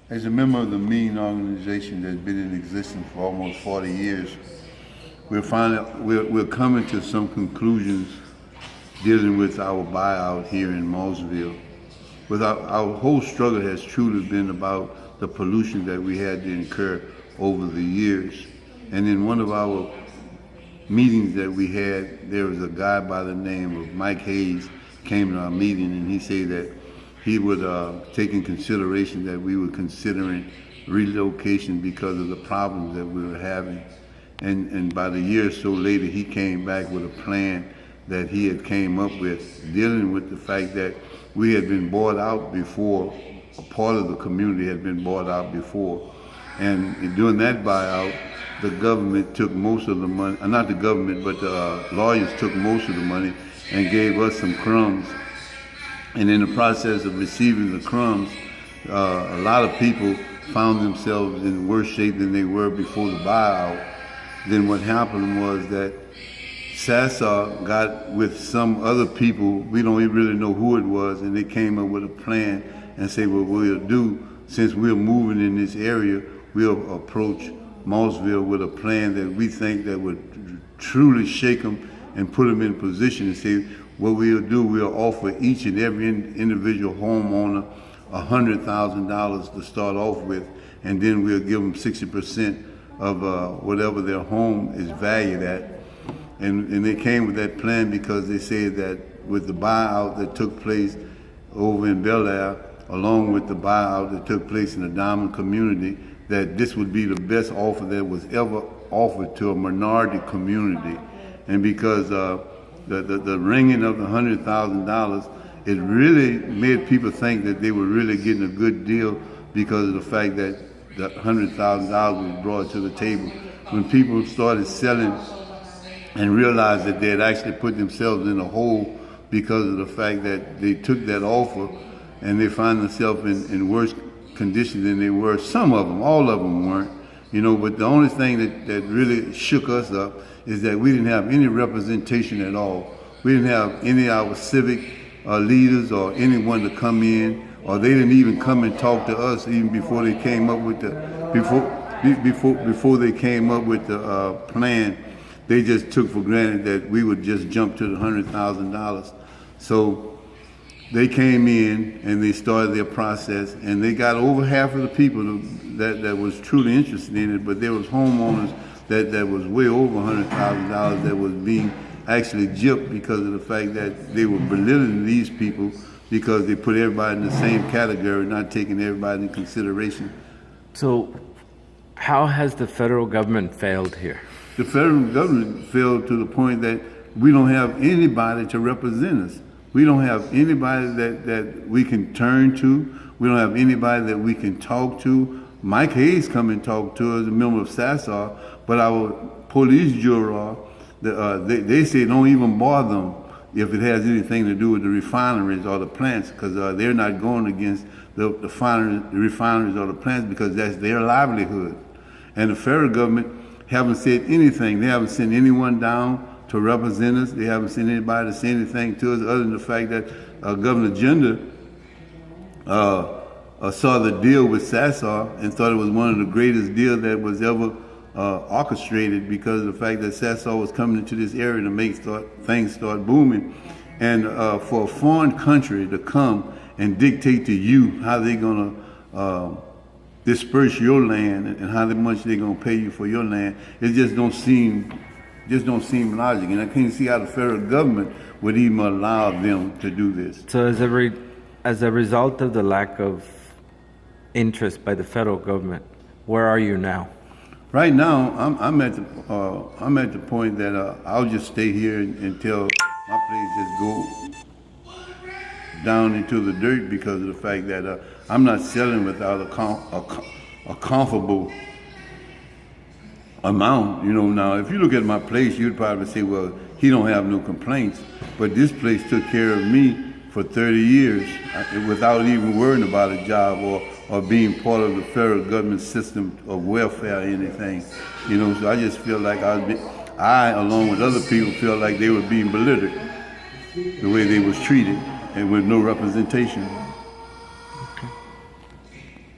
As a member of the mean organization that's been in existence for almost 40 years, we're coming to some conclusions dealing with our buyout here in Mossville. Our whole struggle has truly been about the pollution that we had to incur over the years. And in one of our meetings that we had, there was a guy by the name of Mike Hayes came to our meeting, and he said that he would take in consideration that we were considering relocation because of the problems that we were having. And about a year or so later, he came back with a plan that he had came up with, dealing with the fact that we had been bought out before, a part of the community had been bought out before. And during that buyout, the government took most of the money, not the government, but the lawyers took most of the money and gave us some crumbs. And in the process of receiving the crumbs, a lot of people found themselves in worse shape than they were before the buyout. Then what happened was that Sassaw got with some other people, we don't even really know who it was, and they came up with a plan and said, what we'll do, since we're moving in this area, we'll approach Mossville with a plan that we think that would truly shake them and put them in position and say, what we'll do, we'll offer each and every individual homeowner $100,000 to start off with, and then we'll give them 60% of whatever their home is valued at. And they came with that plan because they said that with the buyout that took place over in Bel Air, along with the buyout that took place in the Diamond community, that this would be the best offer that was ever offered to a minority community. And because the ringing of the $100,000, it really made people think that they were really getting a good deal because of the fact that the $100,000 was brought to the table. When people started selling and realized that they had actually put themselves in a hole because of the fact that they took that offer and they find themselves in worse condition than they were. Some of them, all of them weren't, but the only thing that really shook us up is that we didn't have any representation at all. We didn't have any of our civic leaders or anyone to come in, or they didn't even come and talk to us even before they came up with before they came up with the plan. They just took for granted that we would just jump to the $100,000. So they came in and they started their process, and they got over half of the people that was truly interested in it, but there was homeowners that was way over $100,000 that was being actually gypped because of the fact that they were belittling these people because they put everybody in the same category, not taking everybody in consideration. So how has the federal government failed here? The federal government failed to the point that we don't have anybody to represent us. We don't have anybody that we can turn to. We don't have anybody that we can talk to. Mike Hayes come and talk to us, a member of Sassaw, but our police bureau, they say don't even bother them if it has anything to do with the refineries or the plants, because they're not going against the refineries or the plants because that's their livelihood. And the federal government haven't said anything. They haven't sent anyone down to represent us. They haven't sent anybody to say anything to us other than the fact that Governor Gender saw the deal with Sassaw and thought it was one of the greatest deals that was ever orchestrated because of the fact that Sassaw was coming into this area to make things start booming. And for a foreign country to come and dictate to you how they're going to disperse your land and how much they're going to pay you for your land, it just don't seem logic. And I can't see how the federal government would even allow them to do this. So as a result of the lack of interest by the federal government, where are you now? Right now, I'm at the point that I'll just stay here until my place just go down into the dirt because of the fact that I'm not selling without a comfortable amount. Now if you look at my place, you'd probably say, well, he don't have no complaints. But this place took care of me for 30 years without even worrying about a job or being part of the federal government system of welfare or anything. So I just feel like I, along with other people, feel like they were being belittled the way they was treated and with no representation.